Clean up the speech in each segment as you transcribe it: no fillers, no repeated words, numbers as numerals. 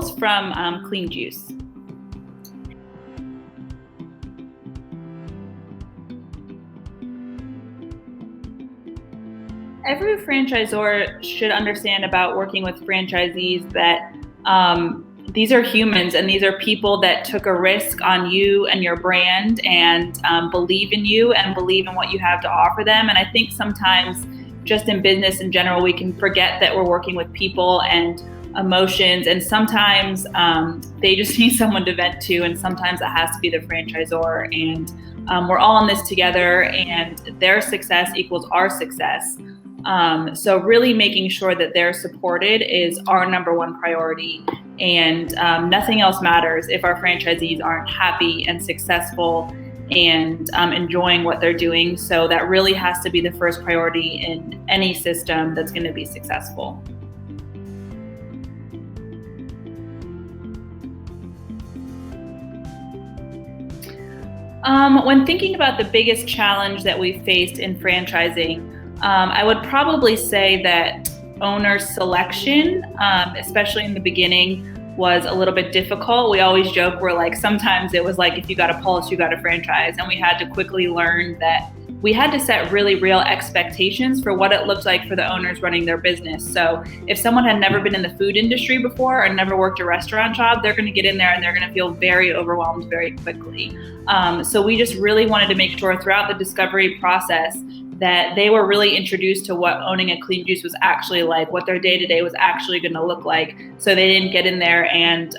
Eckles from Clean Juice. Every franchisor should understand about working with franchisees that these are humans and these are people that took a risk on you and your brand and believe in you and believe in what you have to offer them. And I think sometimes just in business in general, we can forget that we're working with people and emotions, and sometimes they just need someone to vent to, and sometimes it has to be the franchisor. And we're all in this together, and their success equals our success. So really making sure that they're supported is our number one priority. And nothing else matters if our franchisees aren't happy and successful and enjoying what they're doing. So that really has to be the first priority in any system that's going to be successful. When thinking about the biggest challenge that we faced in franchising, I would probably say that owner selection, especially in the beginning, was a little bit difficult. We always joke, we're like, sometimes it was like, if you got a pulse, you got a franchise. And we had to quickly learn that we had to set really real expectations for what it looked like for the owners running their business. So if someone had never been in the food industry before or never worked a restaurant job, they're going to get in there and they're going to feel very overwhelmed very quickly. So we just really wanted to make sure throughout the discovery process that they were really introduced to what owning a Clean Juice was actually like, what their day-to-day was actually going to look like, so they didn't get in there and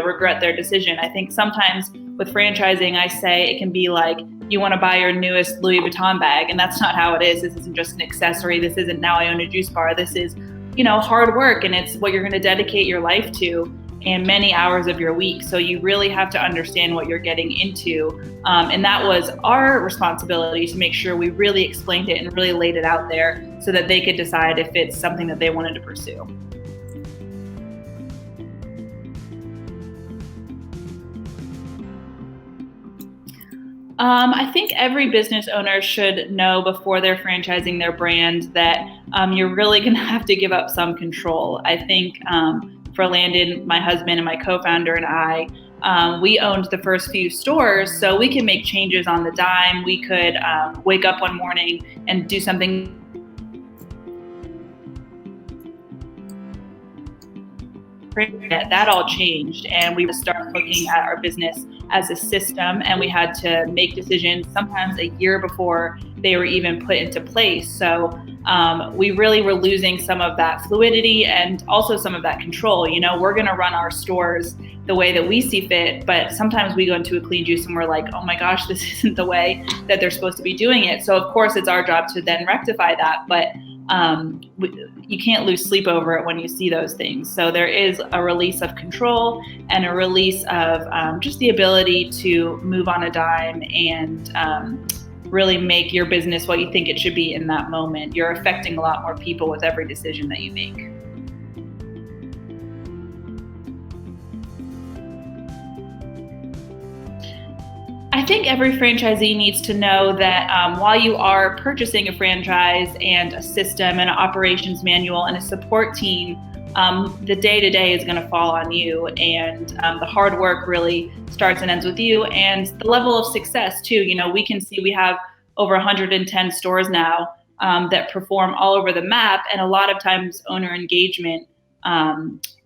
regret their decision. I think sometimes with franchising, I say it can be like, you want to buy your newest Louis Vuitton bag, and that's not how it is. This isn't just an accessory. This isn't now I own a juice bar. This is, hard work, and it's what you're going to dedicate your life to and many hours of your week. So you really have to understand what you're getting into. And that was our responsibility to make sure we really explained it and really laid it out there so that they could decide if it's something that they wanted to pursue. I think every business owner should know before they're franchising their brand that you're really going to have to give up some control. I think for Landon, my husband and my co-founder and I, we owned the first few stores, so we can make changes on the dime. We could wake up one morning and do something. That all changed, and we would start looking at our business as a system, and we had to make decisions sometimes a year before they were even put into place. So we really were losing some of that fluidity and also some of that control. We're going to run our stores the way that we see fit, but sometimes we go into a Clean Juice and we're like, oh my gosh, this isn't the way that they're supposed to be doing it. So of course it's our job to then rectify that, but you can't lose sleep over it when you see those things. So there is a release of control and a release of just the ability to move on a dime and really make your business what you think it should be in that moment. You're affecting a lot more people with every decision that you make. I think every franchisee needs to know that while you are purchasing a franchise and a system and an operations manual and a support team, the day-to-day is going to fall on you, and the hard work really starts and ends with you, and the level of success too. We can see we have over 110 stores now that perform all over the map, and a lot of times owner engagement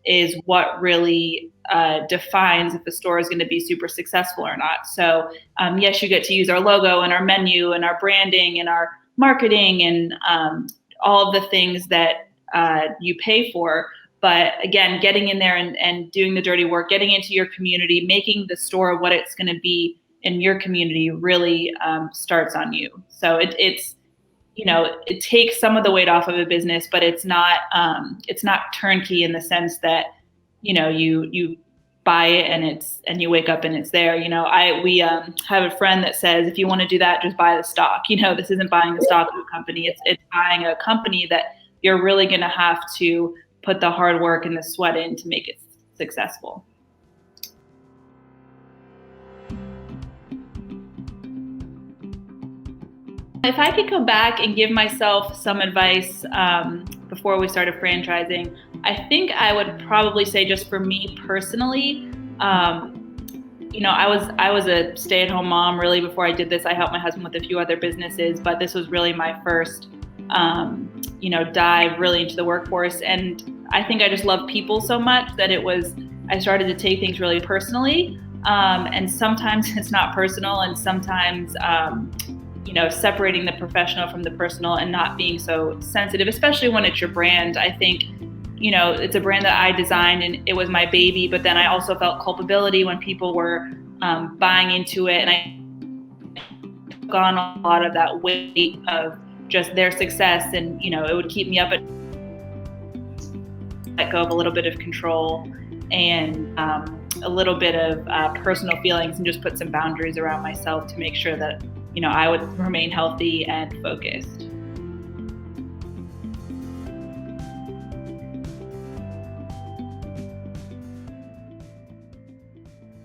is what really defines if the store is going to be super successful or not. So yes, you get to use our logo and our menu and our branding and our marketing and all of the things that you pay for. But again, getting in there and doing the dirty work, getting into your community, making the store what it's going to be in your community really starts on you. So it's it takes some of the weight off of a business, but it's not turnkey in the sense that you buy it and you wake up and it's there. We have a friend that says, if you want to do that, just buy the stock. This isn't buying the stock of a company. It's buying a company that you're really going to have to put the hard work and the sweat in to make it successful. If I could go back and give myself some advice before we started franchising, I think I would probably say, just for me personally, I was a stay-at-home mom really before I did this. I helped my husband with a few other businesses, but this was really my first, dive really into the workforce. And I think I just love people so much that I started to take things really personally. And sometimes it's not personal, and sometimes, separating the professional from the personal and not being so sensitive, especially when it's your brand. I think, it's a brand that I designed and it was my baby, but then I also felt culpability when people were buying into it. And I took on a lot of that weight of just their success, and, it would keep me up at let go of a little bit of control and a little bit of personal feelings, and just put some boundaries around myself to make sure that, I would remain healthy and focused.